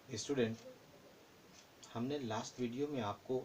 Student, हमने last video में आपको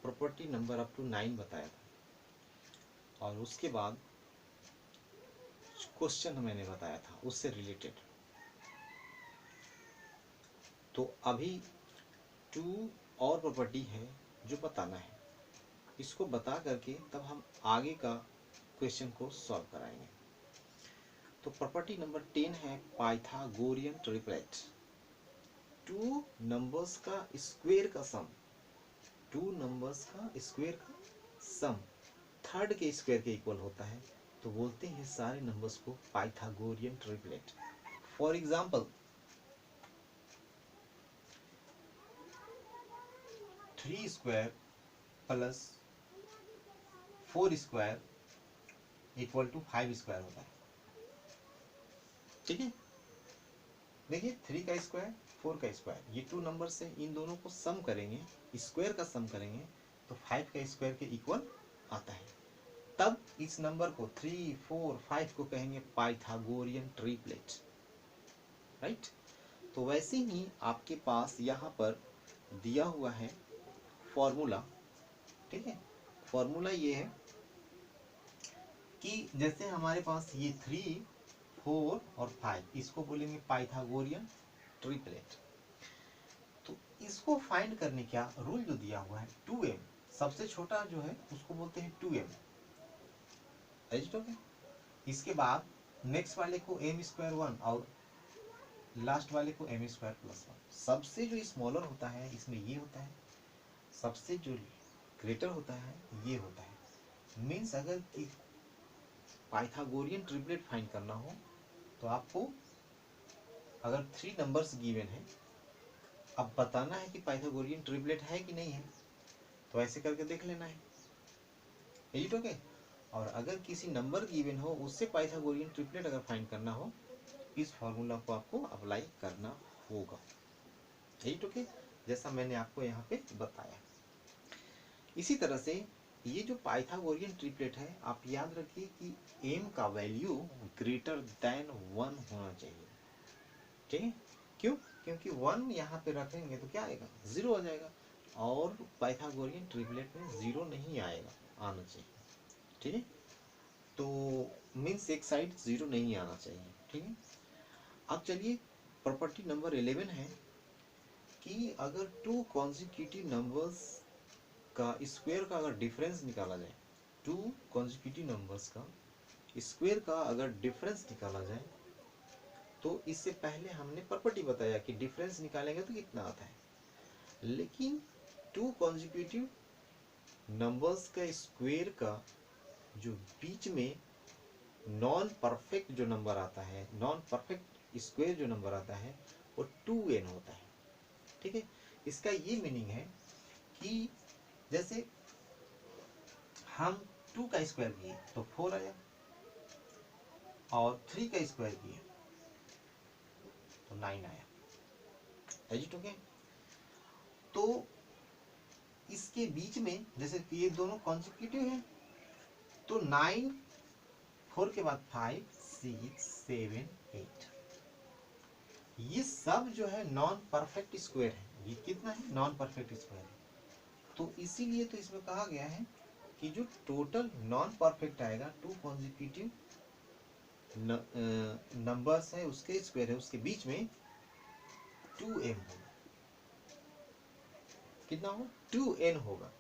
प्रॉपर्टी नंबर अप टू 9 बताया था और उसके बाद क्वेश्चन मैंने बताया था उससे रिलेटेड। तो अभी 2 और प्रॉपर्टी है जो बताना है। इसको बता करके तब हम आगे का क्वेश्चन को सॉल्व कराएंगे। तो प्रॉपर्टी नंबर 10 है पाइथागोरियन ट्रिपलेट। 2 नंबर्स का स्क्वायर का सम, 2 नंबर्स का स्क्वायर का सम थर्ड के स्क्वायर के इक्वल होता है, तो बोलते हैं सारे नंबर्स को Pythagorean triplet. For example 3 square plus 4 square equal to 5 square होता है। ठीक है, देखिए 3 का स्क्वायर 4 का स्क्वायर, ये 2 नंबर से इन दोनों को सम करेंगे, स्क्वायर का सम करेंगे तो 5 का स्क्वायर के इक्वल आता है। तब इस नंबर को 3, 4, 5 को कहेंगे पाइथागोरियन ट्रिपलेट। राइट। तो वैसे ही आपके पास यहाँ पर दिया हुआ है फॉर्मूला। ठीक है, फॉर्मूला ये है कि जैसे हमारे पास ये 3, 4 और 5, इसको बोलेंगे पाइथागोरियन ट्रिपलेट। तो इसको फाइंड करने क्या रूल जो दिया हुआ है 2m, सबसे छोटा जो है उसको बोलते हैं 2m। इसके बाद नेक्स्ट वाले को m स्क्वायर 1 और लास्ट वाले को m स्क्वायर प्लस 1। सबसे जो स्मॉलर होता है इसमें ये होता है, सबसे जो ग्रेटर होता है ये होता है। मीन्स अगर कि पाइथागोरियन ट्रिपलेट फाइंड करना हो तो आपको अगर 3 नंबर्स गिवन है, अब बताना है कि पाइथागोरियन ट्रिपलेट है कि नहीं है, तो ऐसे करके देख लेना है। Is it okay? और अगर किसी नंबर गिवन हो उससे पाइथागोरियन ट्रिपलेट अगर फाइंड करना हो, इस फॉर्मूला को आपको अप्लाई करना होगा। Is it okay? जैसा मैंने आपको यहाँ पे बताया। इसी तरह से ये जो पाइथागोरियन ट्रिपलेट है, आप याद रखिए कि m का वैल्यू ग्रेटर देन 1 होना चाहिए। ठीक है, क्यों? क्योंकि 1 यहाँ पे रखेंगे तो क्या आएगा, 0 आ जाएगा, और पाइथागोरियन ट्रिपलेट में 0 नहीं आएगा, आना चाहिए। ठीक है, तो मीन्स एक साइड 0 नहीं आना चाहिए। ठीक है, अब चलिए प्रॉपर्टी नंबर 11 है कि अगर 2 कॉन्जिक्यूटिव नंबर्स का स्क्वायर का अगर डिफरेंस निकाला जाए, 2 कॉन्जिक्यूटिव नंबर्स का स्क्वायर का अगर डिफरेंस निकाला जाए, तो इससे पहले हमने प्रॉपर्टी बताया कि डिफरेंस निकालेंगे तो कितना आता है। लेकिन 2 कॉन्जिक्यूटिव नंबर्स का स्क्वायर का जो बीच में नॉन परफेक्ट जो नंबर आता है, नॉन परफेक्ट स्क्वायर जो नंबर आता है वो 2n होता है। ठीक है, इसका ये मीनिंग है कि जैसे हम 2 का स्क्वायर किए तो 4 आया, और 3 का स्क्वायर किए तो 9 आया। Agit okay? तो इसके बीच में जैसे कि ये दोनों कॉन्जिक्यूटिव है, तो 9, 4 के बाद 5, 6, 7, 8, ये सब जो है नॉन परफेक्ट स्क्वायर है। ये कितना है, नॉन परफेक्ट स्क्वायर है। तो इसीलिए तो इसमें कहा गया है कि जो टोटल नॉन परफेक्ट आएगा 2 कॉन्जिक्यूटिव नंबर्स है उसके स्क्वायर है, उसके बीच में 2m होगा। कितना होगा, 2n होगा।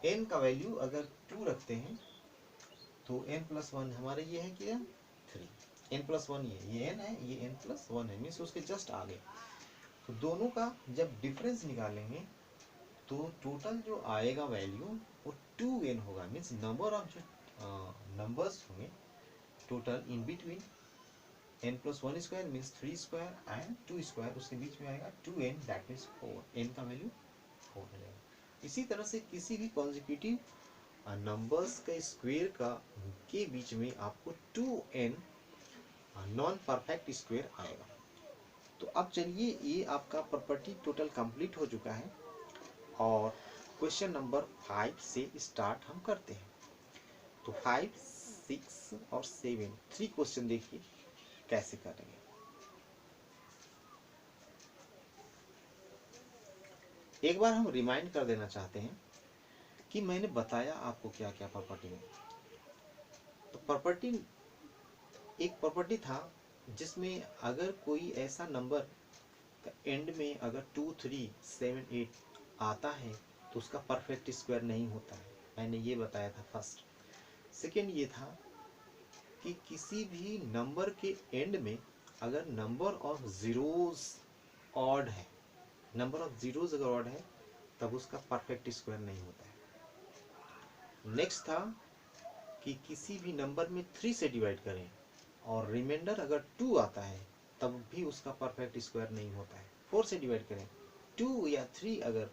n का वैल्यू अगर 2 रखते हैं तो n प्लस 1 हमारे ये है कि 3, n प्लस 1 ये n है, ये n प्लस 1 है, मीन्स उसके जस्ट आगे। तो दोनों का जब डिफरेंस निकालेंगे तो टोटल जो आएगा वैल्यू वो 2n होगा। मीन्स नंबर ऑफ जो नंबर्स होंगे total in between n plus 1 square means 3 square and 2 square, उसके बीच में आएगा 2n, दैट मीन्स 4, n का वैल्यू 4 हो जाएगा। इसी तरह से किसी भी कॉन्जिक्यूटिव नंबर्स का स्क्वायर का के बीच में आपको 2n नॉन परफेक्ट स्क्वायर आएगा। तो अब चलिए ये आपका प्रॉपर्टी टोटल कंप्लीट हो चुका है और क्वेश्चन नंबर 5 से स्टार्ट हम करते हैं। तो 5, 6 और 7 3 क्वेश्चन देखिए कैसे करेंगे। एक बार हम रिमाइंड कर देना चाहते हैं कि मैंने बताया आपको क्या क्या प्रॉपर्टी में। तो प्रॉपर्टी, एक प्रॉपर्टी था जिसमें अगर कोई ऐसा नंबर एंड में अगर 2, 3, 7, 8 आता है तो उसका परफेक्ट स्क्वायर नहीं होता है, मैंने ये बताया था फर्स्ट। सेकेंड ये था कि किसी भी नंबर के एंड में अगर नंबर ऑफ जीरोस ऑड है, नंबर ऑफ जीरोस अगर ऑड है तब उसका परफेक्ट स्क्वायर नहीं होता है। नेक्स्ट था कि किसी भी नंबर में 3 से डिवाइड करें और रिमाइंडर अगर 2 आता है तब भी उसका परफेक्ट स्क्वायर नहीं होता है। 4 से डिवाइड करें, 2 या 3 अगर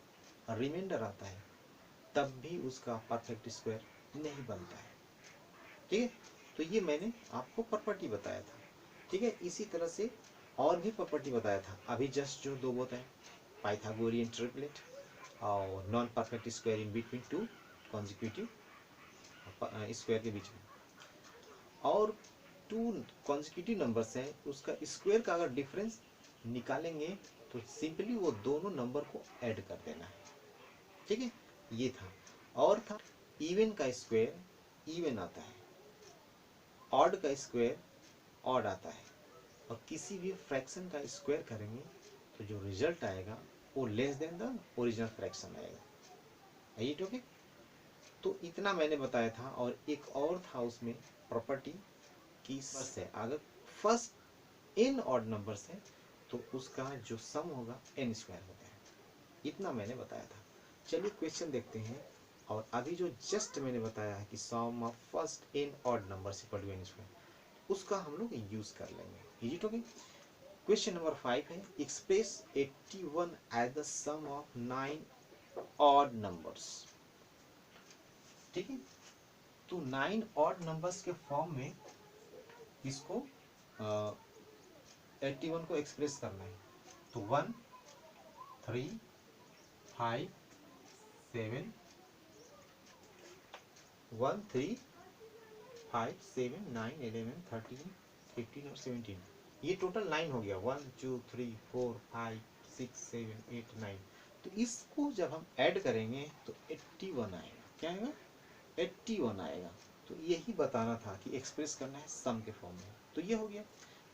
रिमाइंडर आता है तब भी उसका परफेक्ट स्क्वायर नहीं बनता है। ठीक है, तो ये मैंने आपको प्रॉपर्टी बताया था। ठीक है, इसी तरह से और भी प्रॉपर्टी बताया था अभी जस्ट जो 2 बताए, पाइथागोरियन ट्रिपलेट और non perfect square in between 2 consecutive square के बीच में, और 2 कॉन्जिक्यूटिव नंबर्स हैं उसका स्क्वायर का अगर डिफरेंस निकालेंगे तो सिंपली वो दोनों नंबर को ऐड कर देना है। ठीक है, ये था। और था इवन का स्क्वायर इवन आता है, ऑड का स्क्वायर ऑड आता है, और किसी भी फ्रैक्शन का स्क्वायर करेंगे तो जो रिजल्ट आएगा वो less than the original fraction आएगा। ये ठीक है, तो इतना मैंने बताया था। और एक और था उसमें प्रॉपर्टी की से अगर फर्स्ट n ऑड नंबर्स है तो उसका जो सम होगा n स्क्वायर होता है। इतना मैंने बताया था। चलिए क्वेश्चन देखते हैं। और अभी जो जस्ट मैंने बताया है कि sum of first n odd numbers equal to n square, उसका हम लोग यूज कर लेंगे। Is it okay? Question number 5 है, express 81 as the sum of 9 odd numbers. ठीक है, तो 9 ऑड नंबर्स के फॉर्म में इसको 81 को एक्सप्रेस करना है। तो 1, 3, 5, 7, 1, 3, 5, 7, 9, 11, 13, 15 और 17, ये टोटल 9 हो गया। 1, 2, 3, 4, 5, 6, 7, 8, 9। तो इसको जब हम ऐड करेंगे तो 81 आएगा। क्या आएगा? 81 आएगा। तो यही बताना था कि एक्सप्रेस करना है सम के फॉर्म में। तो ये हो गया।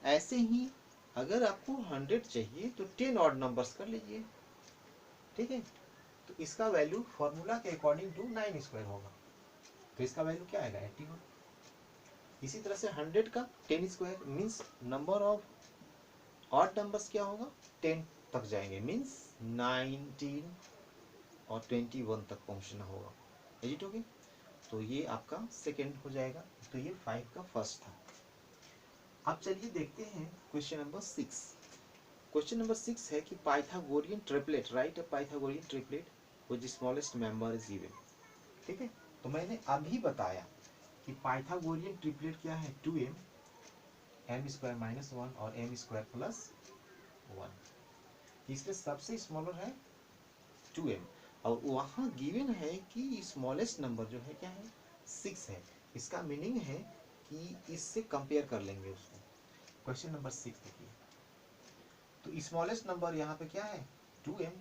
ऐसे ही अगर आपको 100 चाहिए तो 10 ऑड नंबर्स कर लीजिए। ठीक है, तो इसका वैल्यू फॉर्मूला के अकॉर्डिंग टू 9 स्क्वायर होगा। तो इसका वैल्यू क्या आएगा? 81। इसी तरह से 100 का 10 square means number of odd numbers क्या होगा? 10 तक जाएंगे, मीन्स 19 और 21 तक पहुंचना होगा। एजिट हो गई? तो ये आपका सेकेंड हो जाएगा। तो ये 5 का फर्स्ट था। अब चलिए देखते हैं क्वेश्चन नंबर 6। क्वेश्चन नंबर 6 है कि Pythagorean triplet, right a Pythagorean triplet which smallest member is even. ठीक है, तो मैंने अभी बताया कि पाइथागोरियन ट्रिपलेट क्या है? 2m, m स्क्वायर माइनस 1 और m स्क्वायर प्लस 1। इसलिए सबसे स्मॉलर है 2m, और वहां गिवन है कि स्मॉलेस्ट नंबर जो है क्या है? 6 है। इसका मीनिंग है कि इससे कंपेयर कर लेंगे उसको। क्वेश्चन नंबर 6 देखिए, तो स्मॉलेस्ट नंबर यहाँ पे क्या है? 2m,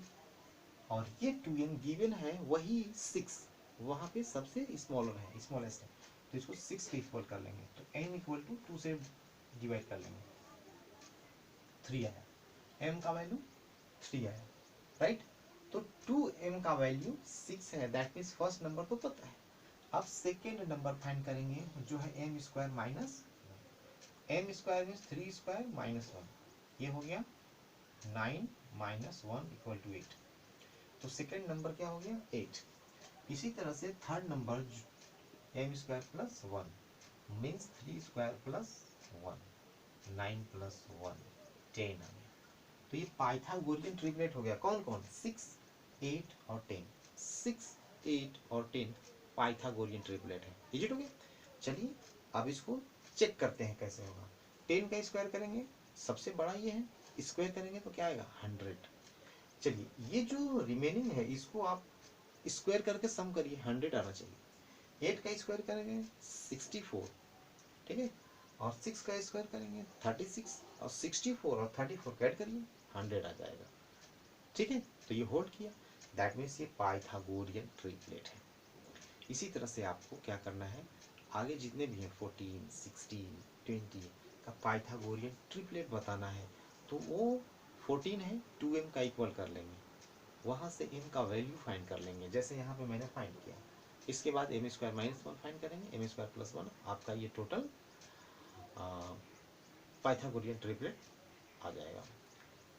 और ये 2m गिवन है, वही 6 वहाँ पे सबसे स्मॉलर है, स्मॉलेस्ट है। तो इसको 6 के इक्वल कर लेंगे। तो m इक्वल टू 2 से डिवाइड कर लेंगे, 3 आया। m का वैल्यू 3 आया, राइट? तो 2m का वैल्यू 6 है, दैट मीन्स फर्स्ट नंबर तो पता है। अब सेकेंड नंबर फाइंड करेंगे जो है m square minus, m square means 3 square minus 1, ये हो गया 9 माइनस 1 इक्वल टू 8। तो सेकेंड नंबर क्या हो गया? 8। इसी तरह से third number m square plus 1 means 3 square plus 1, 9 plus 1, 10 आ गया। तो ये पाइथागोरियन ट्रिपलेट हो गया। कौन कौन? 6, 8 और 10। 6, 8 और 10 पाइथागोरियन ट्रिपलेट है। Is it okay? चलिए अब इसको चेक करते हैं कैसे होगा। 10 का स्क्वायर करेंगे, सबसे बड़ा ये है, स्क्वायर करेंगे तो क्या आएगा? 100। चलिए ये जो रिमेनिंग है इसको आप स्क्वायर करके सम करिए, 100 आना चाहिए। 8 का स्क्वायर करेंगे 64, ठीक है, और 6 का स्क्वायर करेंगे 36, और 64 और 34 ऐड करिए 100 आ जाएगा। ठीक है, तो ये होल्ड किया। दैट मीन्स ये पाइथागोरियन ट्रिपलेट है। इसी तरह से आपको क्या करना है, आगे जितने भी हैं 14, 16, 20 का पाइथागोरियन ट्रिपलेट बताना है, तो वो 14 है 2m का इक्वल कर लेंगे, वहाँ से m का वैल्यू फाइंड कर लेंगे, जैसे यहाँ पे मैंने फाइंड किया। इसके बाद m स्क्वायर माइनस 1 फाइंड करेंगे, m स्क्वायर प्लस 1, आपका ये टोटल पाइथागोरियन ट्रिपलेट आ जाएगा।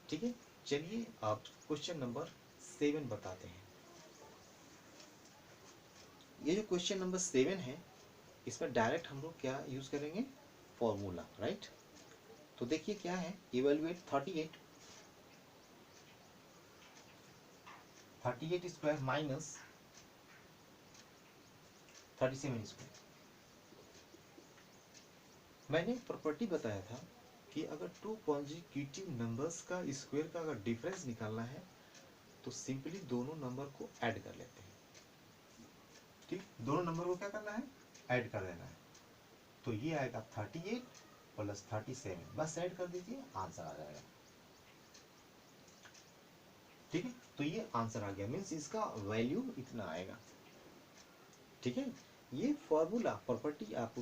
ठीक है, चलिए आप क्वेश्चन नंबर 7 बताते हैं। ये जो क्वेश्चन नंबर 7 है, इसमें डायरेक्ट हम लोग क्या यूज करेंगे, फॉर्मूला, राइट। तो देखिए क्या है, इवेल्युएट 38 स्क्वायर माइनस 37 स्क्वायर। मैंने प्रॉपर्टी बताया था कि अगर टू कॉन्जिक्यूटिव नंबर्स का स्क्वायर का अगर डिफरेंस निकालना है तो सिंपली दोनों नंबर को ऐड कर लेते हैं। ठीक, दोनों नंबर को क्या करना है, ऐड कर देना है। तो ये आएगा 38 प्लस 37, बस ऐड कर दीजिए, आंसर आ जाएगा। ठीक है, तो ये आंसर आ गया, मीन्स इसका वैल्यू इतना आएगा। ठीक है, ये फॉर्मूला प्रॉपर्टी आप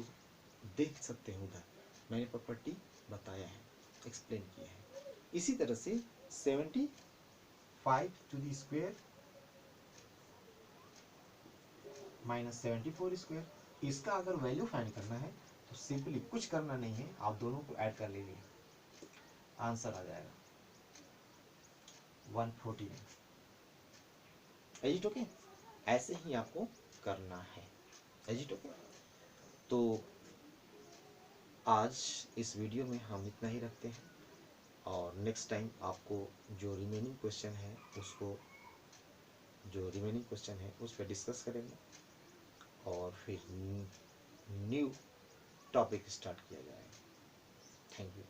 देख सकते हैं, उधर मैंने प्रॉपर्टी बताया है, एक्सप्लेन किया है। इसी तरह से 75 to the square minus 74 square, इसका अगर वैल्यू फाइंड करना है तो सिंपली कुछ करना नहीं है, आप दोनों को ऐड कर लीजिए, आंसर आ जाएगा 149। एजिट ओके, ऐसे ही आपको करना है। एजिट ओके, तो आज इस वीडियो में हम इतना ही रखते हैं, और नेक्स्ट टाइम आपको जो रिमेनिंग क्वेश्चन है उस पर डिस्कस करेंगे, और फिर न्यू टॉपिक स्टार्ट किया जाएगा। Thank you.